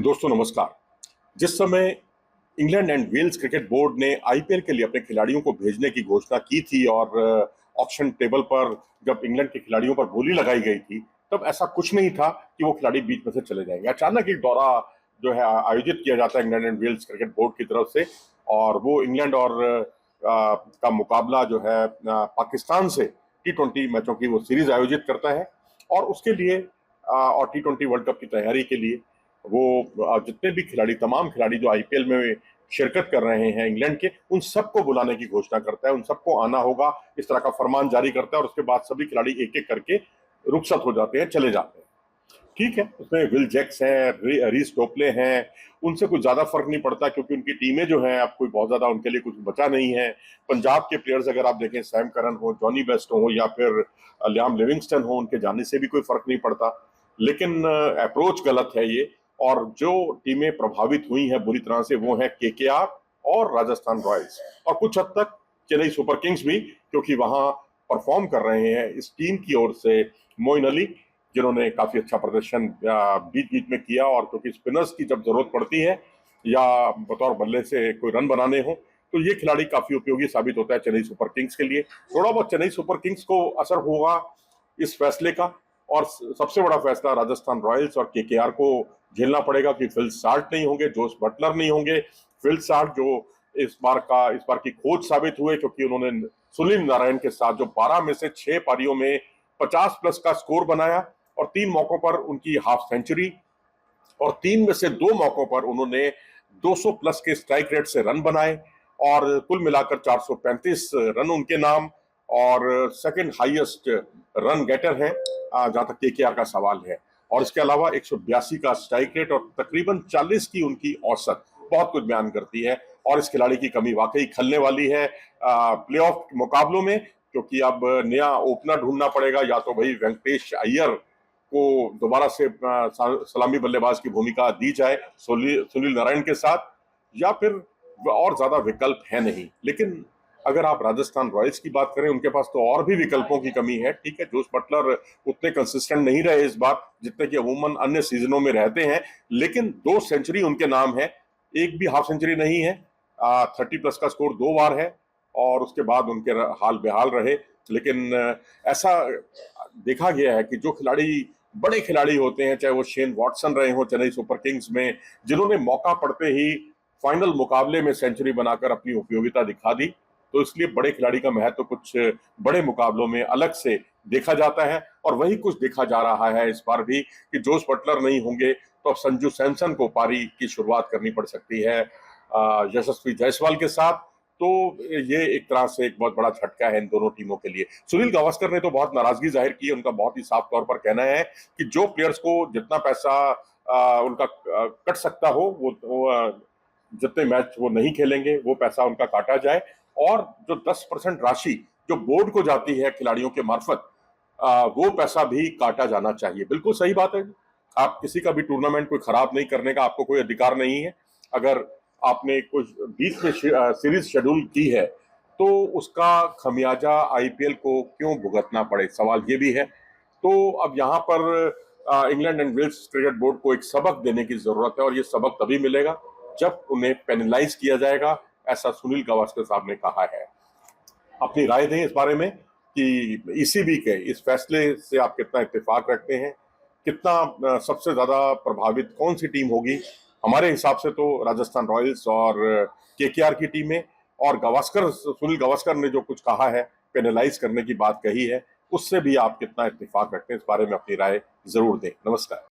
दोस्तों नमस्कार। जिस समय England and Wales cricket board ने आईपीएल के लिए अपने खिलाड़ियों को भेजने की घोषणा की थी और ऑक्शन टेबल पर जब इंग्लैंड के खिलाड़ियों पर बोली लगाई गई थी, तब ऐसा कुछ नहीं था कि वो खिलाड़ी बीच में से चले जाएंगे। अचानक एक दौरा जो है आयोजित किया जाता है England and Wales cricket board की तरफ से, और वो इंग्लैंड और का मुकाबला जो है पाकिस्तान से टी20 मैचों की वो सीरीज आयोजित करता है। और उसके लिए और टी20 वर्ल्ड कप की तैयारी के लिए वो जितने भी खिलाड़ी, तमाम खिलाड़ी जो आईपीएल में शिरकत कर रहे हैं इंग्लैंड के, उन सबको बुलाने की घोषणा करता है। उन सबको आना होगा, इस तरह का फरमान जारी करता है, और उसके बाद सभी खिलाड़ी एक एक करके रुखसत हो जाते हैं, चले जाते हैं। ठीक है, उसमें विल जैक्स हैं, रीस टोपले हैं, उनसे कुछ ज्यादा फर्क नहीं पड़ता क्योंकि उनकी टीमें जो हैं अब कोई बहुत ज्यादा उनके लिए कुछ बचा नहीं है। पंजाब के प्लेयर्स अगर आप देखें, सैम करन हो, जॉनी बेस्ट हो या फिर लियाम लिविंगस्टन हो, उनके जाने से भी कोई फर्क नहीं पड़ता। लेकिन अप्रोच गलत है ये। और जो टीमें प्रभावित हुई हैं बुरी तरह से वो हैं केकेआर और राजस्थान रॉयल्स, और कुछ हद तक चेन्नई सुपर किंग्स भी, क्योंकि वहां परफॉर्म कर रहे हैं इस टीम की ओर से मोइन अली, जिन्होंने काफी अच्छा प्रदर्शन बीच बीच में किया। और क्योंकि स्पिनर्स की जब जरूरत पड़ती है या बतौर बल्ले से कोई रन बनाने हो, तो ये खिलाड़ी काफी उपयोगी साबित होता है चेन्नई सुपर किंग्स के लिए। थोड़ा बहुत चेन्नई सुपर किंग्स को असर होगा इस फैसले का, और सबसे बड़ा फैसला राजस्थान रॉयल्स और केकेआर को झेलना पड़ेगा कि फिल साल्ट नहीं होंगे, जोस बटलर नहीं होंगे। फिल साल्ट जो इस बार की खोज साबित हुए, क्योंकि उन्होंने सुनील नारायण के साथ जो 12 में से 6 पारियों में 50 प्लस का स्कोर बनाया, और 3 मौकों पर उनकी हाफ सेंचुरी, और 3 में से 2 मौकों पर उन्होंने 200 प्लस के स्ट्राइक रेट से रन बनाए, और कुल मिलाकर 435 रन उनके नाम, और सेकंड हाईएस्ट रन गेटर हैं जहां तक केकेआर का सवाल है। और इसके अलावा 182 का स्ट्राइक रेट और तकरीबन 40 की उनकी औसत बहुत कुछ बयान करती है। और इस खिलाड़ी की कमी वाकई खलने वाली है प्लेऑफ मुकाबलों में, क्योंकि अब नया ओपनर ढूंढना पड़ेगा। या तो भाई वेंकटेश अय्यर को दोबारा से सलामी बल्लेबाज की भूमिका दी जाए सुनील नारायण के साथ, या फिर और ज्यादा विकल्प है नहीं। लेकिन अगर आप राजस्थान रॉयल्स की बात करें, उनके पास तो और भी विकल्पों की कमी है। ठीक है, जोस बटलर उतने कंसिस्टेंट नहीं रहे इस बार जितने कि अमूमन अन्य सीजनों में रहते हैं, लेकिन 2 सेंचुरी उनके नाम है, एक भी हाफ सेंचुरी नहीं है। 30 प्लस का स्कोर 2 बार है, और उसके बाद उनके हाल बेहाल रहे। लेकिन ऐसा देखा गया है कि जो खिलाड़ी बड़े खिलाड़ी होते हैं, चाहे वो शेन वॉटसन रहे हो चेन्नई सुपर किंग्स में, जिन्होंने मौका पड़ते ही फाइनल मुकाबले में सेंचुरी बनाकर अपनी उपयोगिता दिखा दी, तो इसलिए बड़े खिलाड़ी का महत्व कुछ बड़े मुकाबलों में अलग से देखा जाता है। और वही कुछ देखा जा रहा है इस बार भी कि जोस बटलर नहीं होंगे तो अब संजू सैमसन को पारी की शुरुआत करनी पड़ सकती है यशस्वी जायसवाल के साथ। तो ये एक तरह से एक बहुत बड़ा झटका है इन दोनों टीमों के लिए। सुनील गावस्कर ने तो बहुत नाराजगी जाहिर की है। उनका बहुत ही साफ तौर पर कहना है कि जो प्लेयर्स को जितना पैसा उनका कट सकता हो, जितने मैच वो नहीं खेलेंगे वो पैसा उनका काटा जाए, और जो 10% राशि जो बोर्ड को जाती है खिलाड़ियों के मार्फत, वो पैसा भी काटा जाना चाहिए। बिल्कुल सही बात है। आप किसी का भी टूर्नामेंट कोई खराब नहीं करने का आपको कोई अधिकार नहीं है। अगर आपने कुछ बीच में सीरीज शेड्यूल की है, तो उसका खमियाजा आईपीएल को क्यों भुगतना पड़े, सवाल ये भी है। तो अब यहाँ पर England and Wales cricket board को एक सबक देने की जरूरत है, और ये सबक तभी मिलेगा जब उन्हें पेनलाइज किया जाएगा, ऐसा सुनील गावस्कर साहब ने कहा है। अपनी राय दें इस बारे में कि ईसीबी के इस फैसले से आप कितना इत्तेफाक रखते हैं, कितना सबसे ज्यादा प्रभावित कौन सी टीम होगी। हमारे हिसाब से तो राजस्थान रॉयल्स और केकेआर की टीमें, और गावस्कर, सुनील गावस्कर ने जो कुछ कहा है, पेनलाइज करने की बात कही है, उससे भी आप कितना इत्तेफाक रखते हैं, इस बारे में अपनी राय जरूर दें। नमस्कार।